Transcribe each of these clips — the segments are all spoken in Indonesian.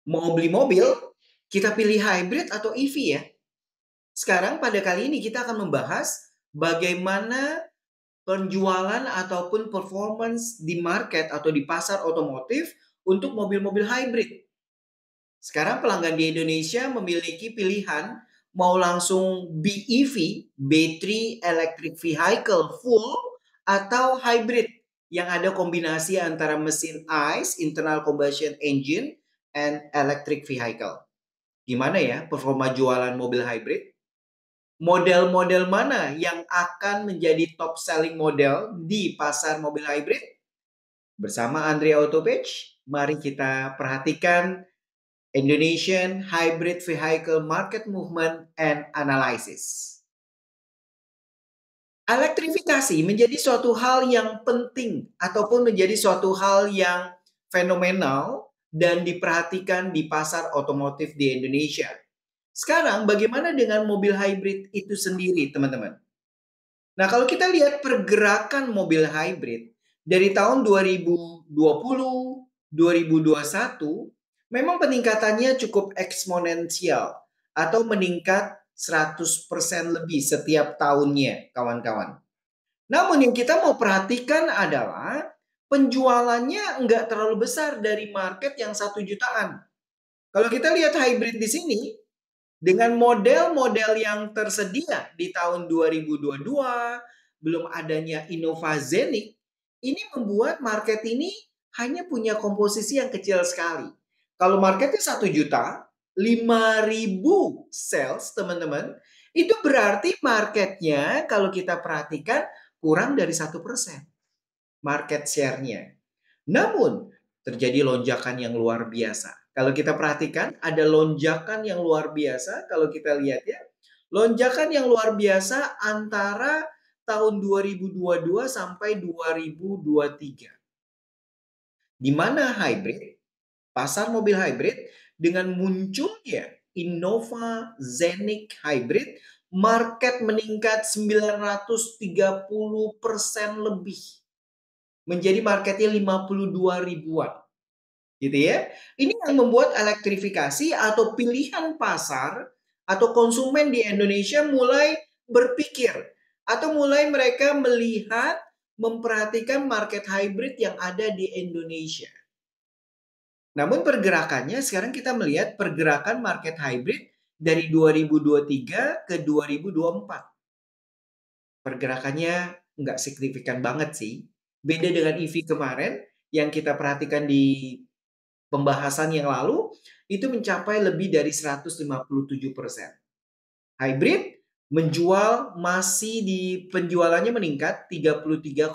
Mau beli mobil, kita pilih hybrid atau EV ya. Sekarang pada kali ini kita akan membahas bagaimana penjualan ataupun performance di market atau di pasar otomotif untuk mobil-mobil hybrid. Sekarang pelanggan di Indonesia memiliki pilihan mau langsung BEV, Battery Electric Vehicle full atau hybrid yang ada kombinasi antara mesin ICE, internal combustion engine, and electric vehicle. Gimana ya performa jualan mobil hybrid? Model-model mana yang akan menjadi top selling model di pasar mobil hybrid? Bersama Andrea Autopage, mari kita perhatikan Indonesian Hybrid Vehicle Market Movement and Analysis. Elektrifikasi menjadi suatu hal yang penting ataupun menjadi suatu hal yang fenomenal dan diperhatikan di pasar otomotif di Indonesia. Sekarang bagaimana dengan mobil hybrid itu sendiri, teman-teman? Nah, kalau kita lihat pergerakan mobil hybrid dari tahun 2020, 2021, memang peningkatannya cukup eksponensial atau meningkat 100% lebih setiap tahunnya, kawan-kawan. Namun yang kita mau perhatikan adalah penjualannya nggak terlalu besar dari market yang 1 jutaan. Kalau kita lihat hybrid di sini, dengan model-model yang tersedia di tahun 2022, belum adanya Innova Zenith, ini membuat market ini hanya punya komposisi yang kecil sekali. Kalau marketnya 1 juta, 5.000 sales, teman-teman, itu berarti marketnya kalau kita perhatikan kurang dari 1% market share-nya. Namun, terjadi lonjakan yang luar biasa. Kalau kita perhatikan, ada lonjakan yang luar biasa. Kalau kita lihat ya, lonjakan yang luar biasa antara tahun 2022 sampai 2023. Di mana hybrid, pasar mobil hybrid dengan munculnya Innova Zenith Hybrid, market meningkat 930% lebih. Menjadi marketnya 52 ribuan. Gitu ya. Ini yang membuat elektrifikasi atau pilihan pasar atau konsumen di Indonesia mulai berpikir atau mulai mereka melihat memperhatikan market hybrid yang ada di Indonesia. Namun pergerakannya sekarang kita melihat pergerakan market hybrid dari 2023 ke 2024. Pergerakannya nggak signifikan banget sih. Beda dengan EV kemarin yang kita perhatikan di pembahasan yang lalu, itu mencapai lebih dari 157%. Hybrid menjual masih di penjualannya meningkat 33,6%.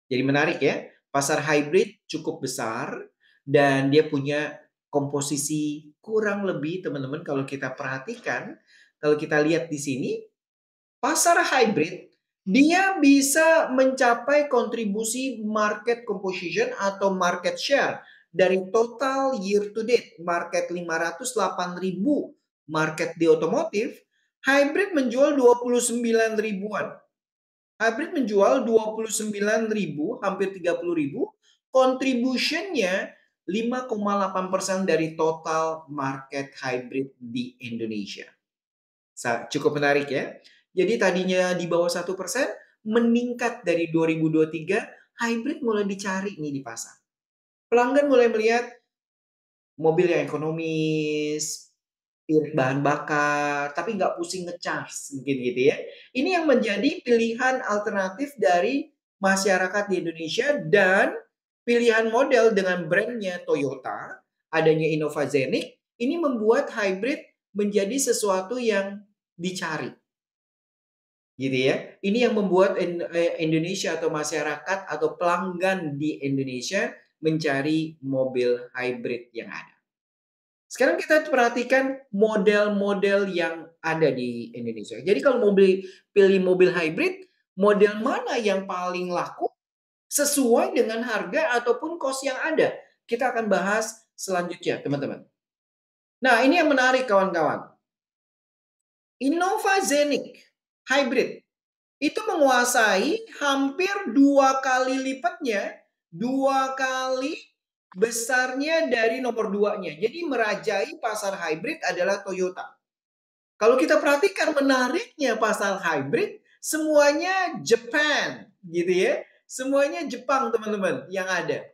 Jadi menarik ya, pasar hybrid cukup besar dan dia punya komposisi kurang lebih teman-teman kalau kita perhatikan, kalau kita lihat di sini, pasar hybrid dia bisa mencapai kontribusi market composition atau market share dari total year to date market 508.000 market di otomotif, hybrid menjual 29 ribuan. Hybrid menjual 29 ribu, hampir 30 ribu, contributionnya 5,8% dari total market hybrid di Indonesia. Cukup menarik ya. Jadi tadinya di bawah 1%, meningkat dari 2023, hybrid mulai dicari nih di pasar. Pelanggan mulai melihat mobil yang ekonomis, irit bahan bakar, tapi nggak pusing ngecas, mungkin gitu ya. Ini yang menjadi pilihan alternatif dari masyarakat di Indonesia dan pilihan model dengan brandnya Toyota, adanya Innova Zenith, ini membuat hybrid menjadi sesuatu yang dicari. Gitu ya. Ini yang membuat Indonesia atau masyarakat atau pelanggan di Indonesia mencari mobil hybrid yang ada. Sekarang kita perhatikan model-model yang ada di Indonesia. Jadi kalau pilih mobil hybrid, model mana yang paling laku sesuai dengan harga ataupun cost yang ada. Kita akan bahas selanjutnya, teman-teman. Nah, ini yang menarik kawan-kawan. Innova Zenith Hybrid itu menguasai hampir 2 kali lipatnya, 2 kali besarnya dari nomor 2-nya. Jadi merajai pasar hybrid adalah Toyota. Kalau kita perhatikan menariknya pasar hybrid, semuanya Japan, gitu ya. Semuanya Jepang, teman-teman, yang ada.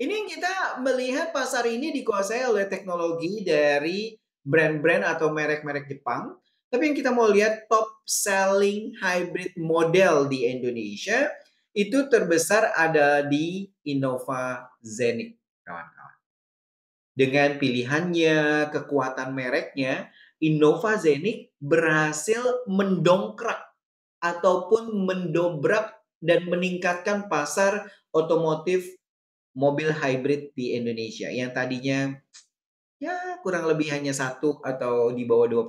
Ini kita melihat pasar ini dikuasai oleh teknologi dari brand-brand atau merek-merek Jepang. Tapi yang kita mau lihat top selling hybrid model di Indonesia itu terbesar ada di Innova Zenith, kawan-kawan. Dengan pilihannya, kekuatan mereknya, Innova Zenith berhasil mendongkrak ataupun mendobrak dan meningkatkan pasar otomotif mobil hybrid di Indonesia yang tadinya ya kurang lebih hanya 1 atau di bawah 2%,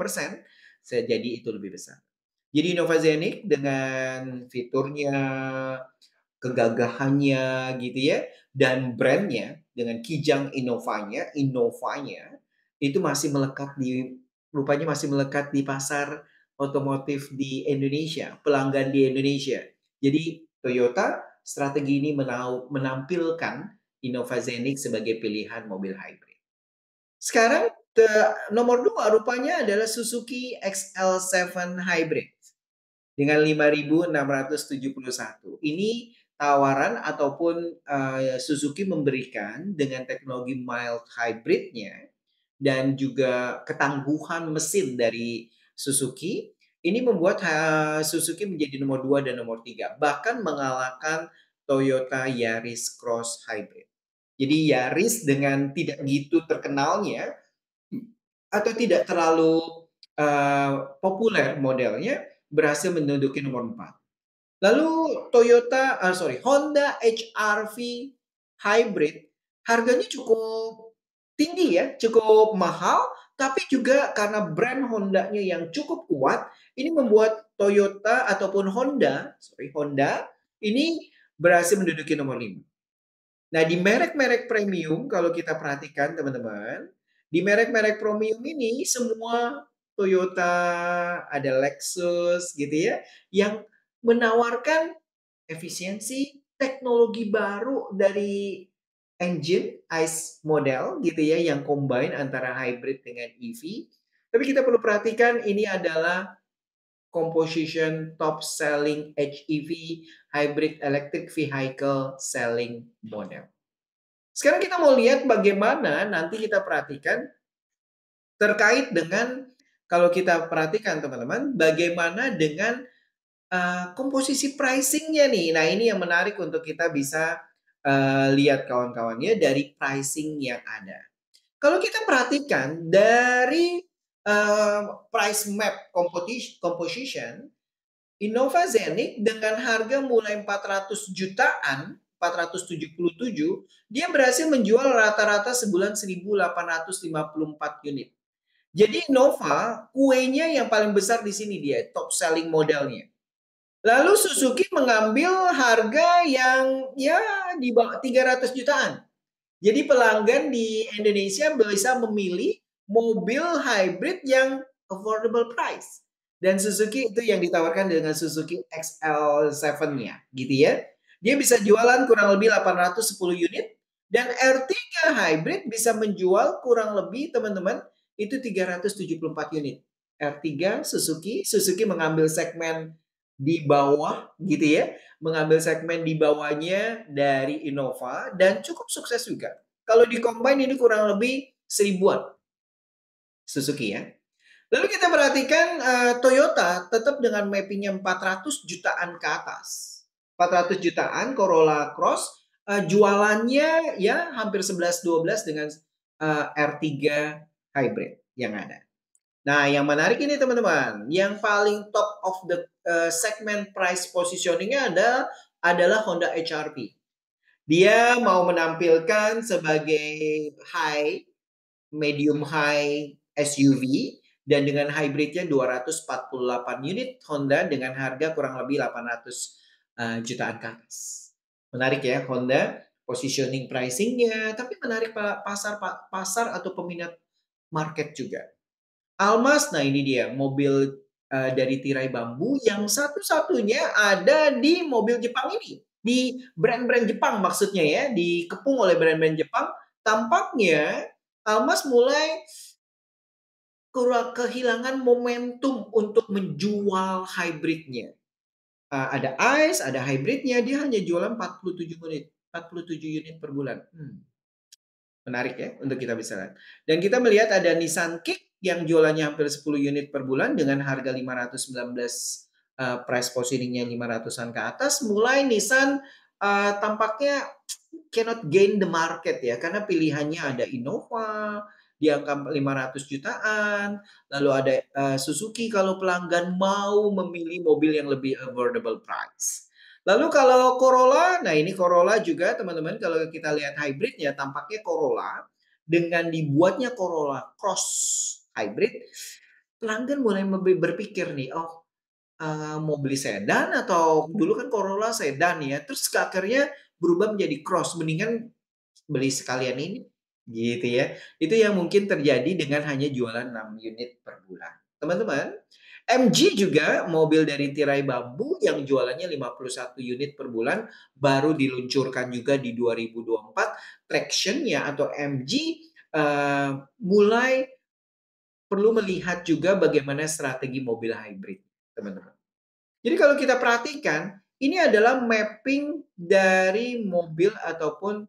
jadi itu lebih besar. Jadi Innova Zenith dengan fiturnya, kegagahannya gitu ya, dan brandnya dengan kijang Innovanya itu masih melekat rupanya masih melekat di pasar otomotif di Indonesia, pelanggan di Indonesia. Jadi Toyota strategi ini menampilkan Innova Zenith sebagai pilihan mobil hybrid. Sekarang nomor 2 rupanya adalah Suzuki XL7 Hybrid dengan 5.671. Ini tawaran ataupun Suzuki memberikan dengan teknologi mild hybridnya dan juga ketangguhan mesin dari Suzuki, ini membuat Suzuki menjadi nomor 2 dan nomor 3, bahkan mengalahkan Toyota Yaris Cross Hybrid. Jadi Yaris dengan tidak gitu terkenalnya atau tidak terlalu populer modelnya berhasil menduduki nomor 4. Lalu Honda HR-V Hybrid harganya cukup tinggi ya, cukup mahal, tapi juga karena brand Honda-nya yang cukup kuat, ini membuat Honda ini berhasil menduduki nomor 5. Nah, di merek-merek premium kalau kita perhatikan teman-teman, di merek-merek premium ini semua Toyota, ada Lexus gitu ya, yang menawarkan efisiensi, teknologi baru dari engine ICE model gitu ya, yang combine antara hybrid dengan EV. Tapi kita perlu perhatikan ini adalah composition top selling HEV, hybrid electric vehicle selling model. Sekarang kita mau lihat bagaimana nanti kita perhatikan terkait dengan kalau kita perhatikan teman-teman, bagaimana dengan komposisi pricing-nya nih. Nah, ini yang menarik untuk kita bisa lihat kawan-kawannya dari pricing yang ada. Kalau kita perhatikan dari price map composition, Innova Zenith dengan harga mulai 400 jutaan, 477, dia berhasil menjual rata-rata sebulan 1.854 unit. Jadi Innova, kuenya yang paling besar di sini dia, top selling modelnya. Lalu Suzuki mengambil harga yang ya di bawah 300 jutaan. Jadi pelanggan di Indonesia bisa memilih mobil hybrid yang affordable price. Dan Suzuki itu yang ditawarkan dengan Suzuki XL7-nya, gitu ya. Dia bisa jualan kurang lebih 810 unit dan R3 hybrid bisa menjual kurang lebih teman-teman itu 374 unit. R3 Suzuki mengambil segmen di bawah gitu ya, mengambil segmen di bawahnya dari Innova dan cukup sukses juga. Kalau di combine ini kurang lebih 1000-an Suzuki ya. Lalu kita perhatikan Toyota tetap dengan mappingnya 400 jutaan ke atas. 400 jutaan Corolla Cross jualannya ya hampir 11-12 dengan R3 hybrid yang ada. Nah, yang menarik ini teman-teman, yang paling top of the segment price positioning-nya adalah Honda HR-V. Dia mau menampilkan sebagai medium high SUV dan dengan hybridnya 248 unit Honda dengan harga kurang lebih 800 jutaan ke atas. Menarik ya Honda positioning pricing-nya, tapi menarik pasar atau peminat market juga. Almas, nah ini dia mobil dari tirai bambu yang satu-satunya ada di mobil Jepang ini. Di brand-brand Jepang maksudnya ya, dikepung oleh brand-brand Jepang, tampaknya Almas mulai kehilangan momentum untuk menjual hybridnya. Ada ICE, ada hybridnya, dia hanya jualan 47 unit per bulan. Menarik ya untuk kita bisa lihat. Dan kita melihat ada Nissan Kick yang jualannya hampir 10 unit per bulan dengan harga 519, price positioning-nya 500-an ke atas. Mulai Nissan tampaknya cannot gain the market ya, karena pilihannya ada Innova di angka 500 jutaan, lalu ada Suzuki kalau pelanggan mau memilih mobil yang lebih affordable price. Lalu kalau Corolla, nah ini Corolla juga teman-teman, kalau kita lihat hybridnya, tampaknya Corolla dengan dibuatnya Corolla Cross Hybrid, pelanggan mulai berpikir nih, oh mau beli sedan atau dulu kan Corolla sedan ya, terus akhirnya berubah menjadi Cross, mendingan beli sekalian ini, gitu ya. Itu yang mungkin terjadi dengan hanya jualan 6 unit per bulan. Teman-teman, MG juga mobil dari tirai bambu yang jualannya 51 unit per bulan, baru diluncurkan juga di 2024. Traction-nya atau MG mulai perlu melihat juga bagaimana strategi mobil hybrid, teman-teman. Jadi kalau kita perhatikan, ini adalah mapping dari mobil ataupun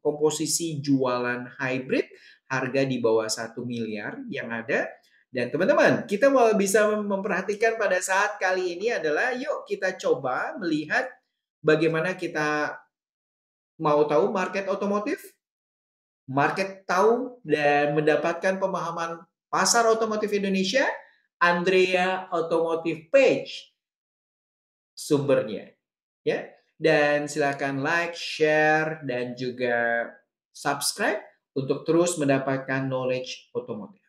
komposisi jualan hybrid, harga di bawah 1 miliar yang ada. Dan teman-teman, kita mau bisa memperhatikan pada saat kali ini adalah yuk kita coba melihat bagaimana kita mau tahu market otomotif, market tahu dan mendapatkan pemahaman pasar otomotif Indonesia, Andrea Automotive Page sumbernya, ya. Dan silakan like, share, dan juga subscribe untuk terus mendapatkan knowledge otomotif.